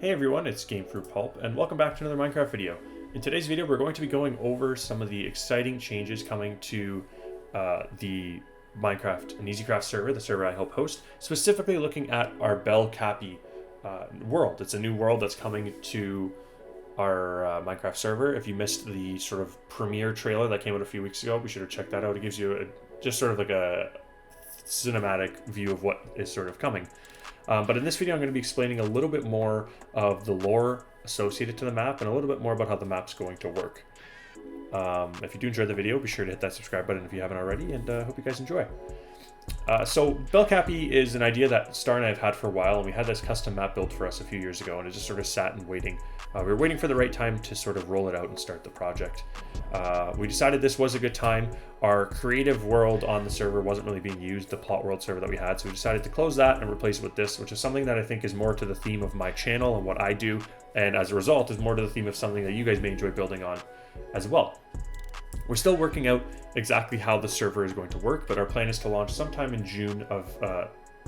Hey everyone, it's Game Fruit Pulp, and welcome back to another Minecraft video. In today's video, we're going to be going over some of the exciting changes coming to the Minecraft Inizicraft server, the server I help host, specifically looking at our Belle Cappy world. It's a new world that's coming to our Minecraft server. If you missed the sort of premiere trailer that came out a few weeks ago, be sure to check that out. It gives you just sort of like a cinematic view of what is sort of coming. But in this video, I'm going to be explaining a little bit more of the lore associated to the map and a little bit more about how the map's going to work. If you do enjoy the video, be sure to hit that subscribe button if you haven't already, and hope you guys enjoy. So Belle Cappy is an idea that Star and I have had for a while, and we had this custom map built for us a few years ago, and it just sort of sat and waiting. We were waiting for the right time to sort of roll it out and start the project. We decided this was a good time. Our creative world on the server wasn't really being used, the plot world server that we had, so we decided to close that and replace it with this, which is something that I think is more to the theme of my channel and what I do, and as a result is more to the theme of something that you guys may enjoy building on as well. We're still working out exactly how the server is going to work, but our plan is to launch sometime in June of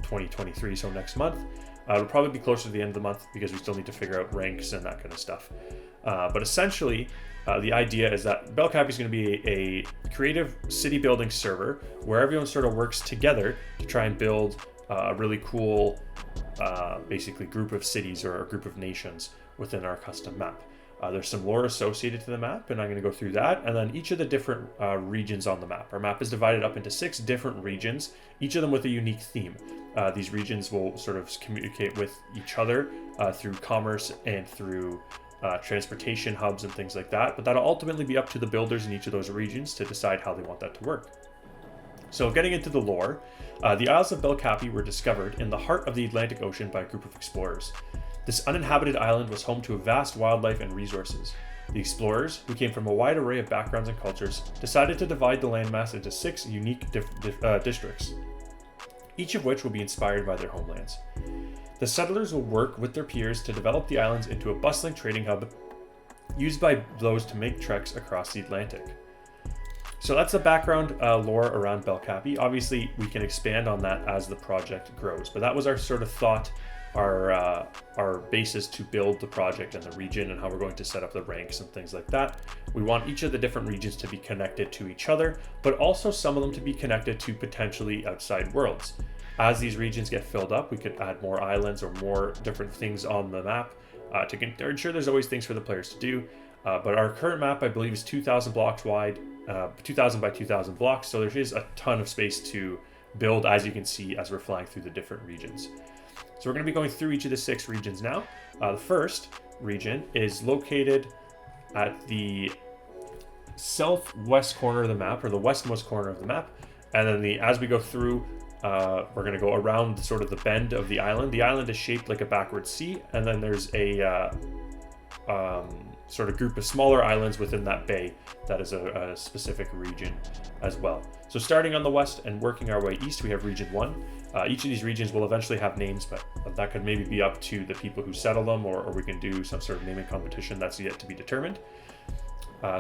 2023, so next month. It'll probably be closer to the end of the month because we still need to figure out ranks and that kind of stuff. But essentially, the idea is that Belle Cappy is going to be a creative city building server where everyone sort of works together to try and build a really cool, basically group of cities or a group of nations within our custom map. There's some lore associated to the map, and I'm going to go through that, and then each of the different regions on the map. Our map is divided up into 6 different regions, each of them with a unique theme. These regions will sort of communicate with each other through commerce and through transportation hubs and things like that, but that'll ultimately be up to the builders in each of those regions to decide how they want that to work. So getting into the lore, the Isles of Belle Cappy were discovered in the heart of the Atlantic Ocean by a group of explorers. This uninhabited island was home to a vast wildlife and resources. The explorers, who came from a wide array of backgrounds and cultures, decided to divide the landmass into 6 unique districts, each of which will be inspired by their homelands. The settlers will work with their peers to develop the islands into a bustling trading hub used by those to make treks across the Atlantic. So that's the background lore around Belle Cappy. Obviously, we can expand on that as the project grows, but that was our sort of thought, our basis to build the project and the region and how we're going to set up the ranks and things like that. We want each of the different regions to be connected to each other, but also some of them to be connected to potentially outside worlds. As these regions get filled up, we could add more islands or more different things on the map to ensure there's always things for the players to do. But our current map, I believe, is 2,000 blocks wide, 2,000 by 2,000 blocks, so there is a ton of space to build, as you can see, as we're flying through the different regions. So we're going to be going through each of the 6 regions now. The first region is located at the southwest corner of the map, or the westmost corner of the map. And then as we go through, we're going to go around sort of the bend of the island. The island is shaped like a backward C, and then there's a sort of group of smaller islands within that bay that is a specific region as well. So starting on the west and working our way east, we have region 1. Each of these regions will eventually have names, but that could maybe be up to the people who settle them, or we can do some sort of naming competition that's yet to be determined.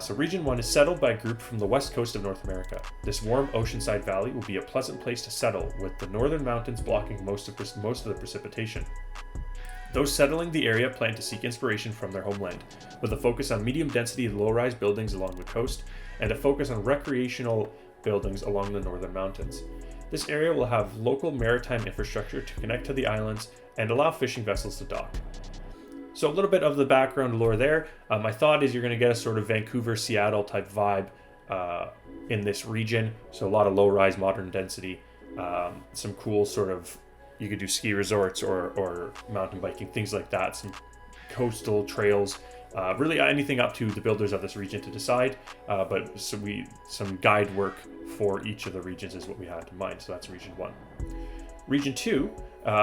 So region 1 is settled by a group from the west coast of North America. This warm oceanside valley will be a pleasant place to settle, with the northern mountains blocking most of the precipitation. Those settling the area plan to seek inspiration from their homeland, with a focus on medium-density low-rise buildings along the coast, and a focus on recreational buildings along the northern mountains. This area will have local maritime infrastructure to connect to the islands and allow fishing vessels to dock. So a little bit of the background lore there. My thought is you're going to get a sort of Vancouver, Seattle type vibe in this region. So a lot of low-rise modern density, some cool sort of, you could do ski resorts or mountain biking, things like that, some coastal trails, really anything up to the builders of this region to decide, but some guide work for each of the regions is what we had in mind. So that's region 1. Region 2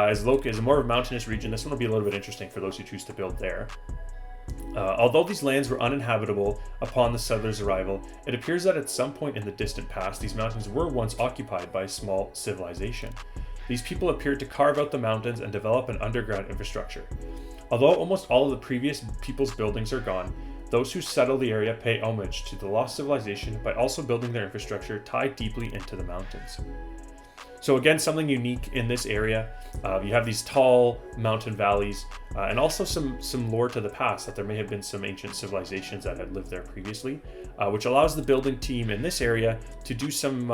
is more of a mountainous region. This one will be a little bit interesting for those who choose to build there. Although these lands were uninhabitable upon the settlers' arrival, it appears that at some point in the distant past, these mountains were once occupied by a small civilization. These people appeared to carve out the mountains and develop an underground infrastructure. Although almost all of the previous people's buildings are gone, those who settle the area pay homage to the lost civilization by also building their infrastructure tied deeply into the mountains. So again, something unique in this area. You have these tall mountain valleys, and also some lore to the past that there may have been some ancient civilizations that had lived there previously, which allows the building team in this area to do some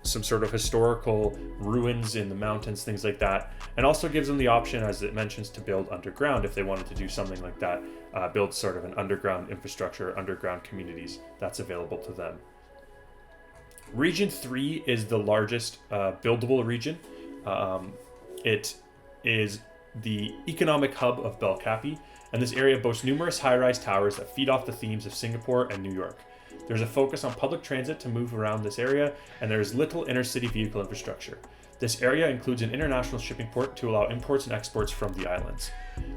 sort of historical ruins in the mountains, things like that, and also gives them the option, as it mentions, to build underground if they wanted to do something like that, build sort of an underground infrastructure, underground communities that's available to them. Region 3 is the largest buildable region. It is the economic hub of Belle Cappy, and this area boasts numerous high-rise towers that feed off the themes of Singapore and New York. There's a focus on public transit to move around this area, and there's little inner-city vehicle infrastructure. This area includes an international shipping port to allow imports and exports from the islands.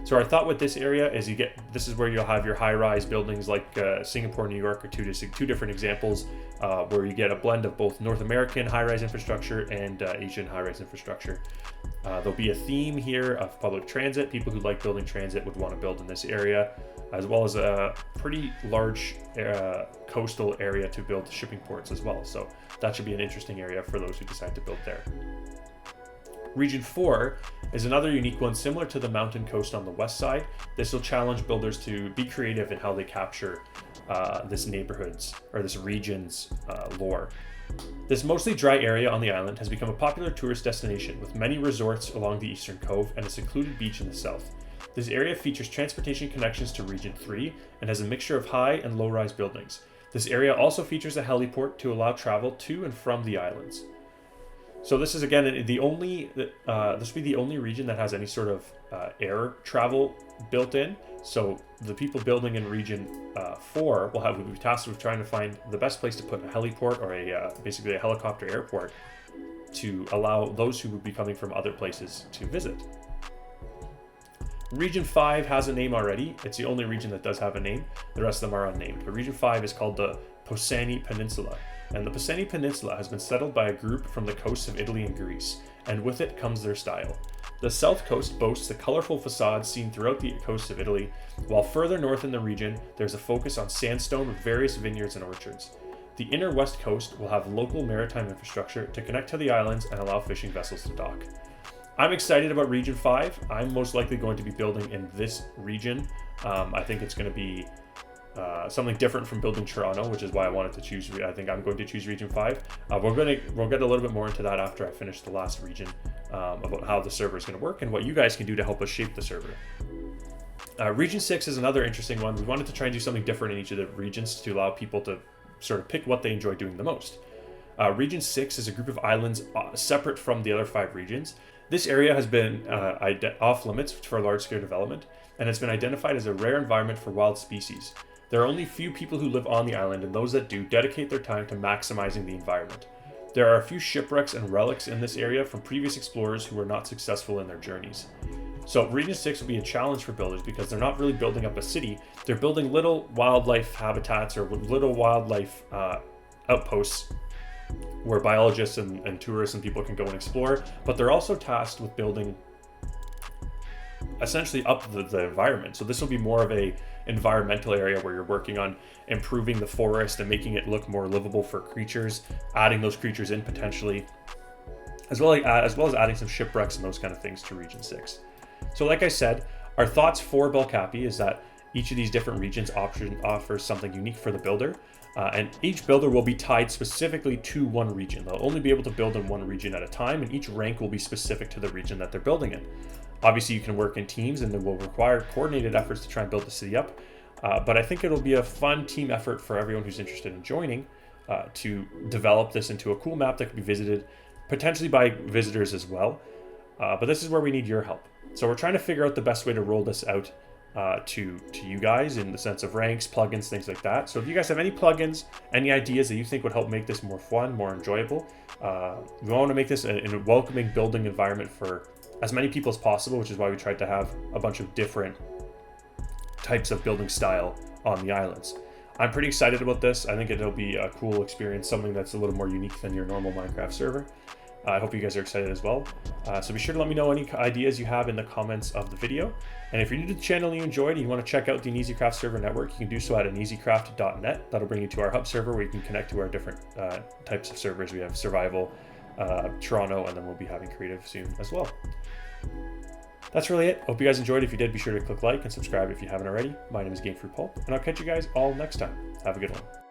So our thought with this area is this is where you'll have your high-rise buildings like Singapore, New York are two different examples where you get a blend of both North American high-rise infrastructure and Asian high-rise infrastructure. There'll be a theme here of public transit. People who like building transit would want to build in this area, as well as a pretty large coastal area to build shipping ports as well. So that should be an interesting area for those who decide to build there. Region 4 is another unique one similar to the mountain coast on the west side. This will challenge builders to be creative in how they capture this neighborhood's or this region's lore. This mostly dry area on the island has become a popular tourist destination with many resorts along the eastern cove and a secluded beach in the south. This area features transportation connections to Region 3 and has a mixture of high and low-rise buildings. This area also features a heliport to allow travel to and from the islands. So this is again this will be the only region that has any sort of air travel built in. So the people building in Region 4 will be tasked with trying to find the best place to put a heliport or basically a helicopter airport to allow those who would be coming from other places to visit. Region 5 has a name already. It's the only region that does have a name. The rest of them are unnamed. But Region 5 is called the Posani Peninsula. And the Posani Peninsula has been settled by a group from the coasts of Italy and Greece, and with it comes their style. The south coast boasts the colorful facades seen throughout the coast of Italy, while further north in the region, there's a focus on sandstone with various vineyards and orchards. The inner west coast will have local maritime infrastructure to connect to the islands and allow fishing vessels to dock. I'm excited about Region 5. I'm most likely going to be building in this region. I think it's going to be something different from building Toronto, which is why I wanted to choose. I think I'm going to choose Region 5. We'll get a little bit more into that after I finish the last region about how the server is going to work and what you guys can do to help us shape the server. Region 6 is another interesting one. We wanted to try and do something different in each of the regions to allow people to sort of pick what they enjoy doing the most. Region 6 is a group of islands separate from the other 5 regions. This area has been off limits for large-scale development, and it's been identified as a rare environment for wild species. There are only few people who live on the island, and those that do dedicate their time to maximizing the environment. There are a few shipwrecks and relics in this area from previous explorers who were not successful in their journeys. So Region 6 will be a challenge for builders because they're not really building up a city, they're building little wildlife habitats or little wildlife outposts where biologists and tourists and people can go and explore, but they're also tasked with building essentially up the environment. So this will be more of a environmental area where you're working on improving the forest and making it look more livable for creatures, adding those creatures in potentially, as well as adding some shipwrecks and those kind of things to Region 6. So like I said, our thoughts for Belle Cappy is that each of these different regions offers something unique for the builder. And each builder will be tied specifically to one region. They'll only be able to build in one region at a time, and each rank will be specific to the region that they're building in. Obviously, you can work in teams, and it will require coordinated efforts to try and build the city up. But I think it'll be a fun team effort for everyone who's interested in joining to develop this into a cool map that can be visited, potentially by visitors as well. But this is where we need your help. So we're trying to figure out the best way to roll this out to you guys in the sense of ranks, plugins, things like that. So if you guys have any plugins, any ideas that you think would help make this more fun, more enjoyable, we want to make this a welcoming building environment for as many people as possible, which is why we tried to have a bunch of different types of building style on the islands. I'm pretty excited about this. I think it'll be a cool experience, something that's a little more unique than your normal Minecraft server. I hope you guys are excited as well. So be sure to let me know any ideas you have in the comments of the video. And if you're new to the channel and you enjoyed and you want to check out the Inizicraft server network, you can do so at inizicraft.net. That'll bring you to our hub server where you can connect to our different types of servers. We have survival, Toronto, and then we'll be having creative soon as well. That's really it. Hope you guys enjoyed. If you did, be sure to click like and subscribe if you haven't already. My name is Game Fruit Pulp, and I'll catch you guys all next time. Have a good one.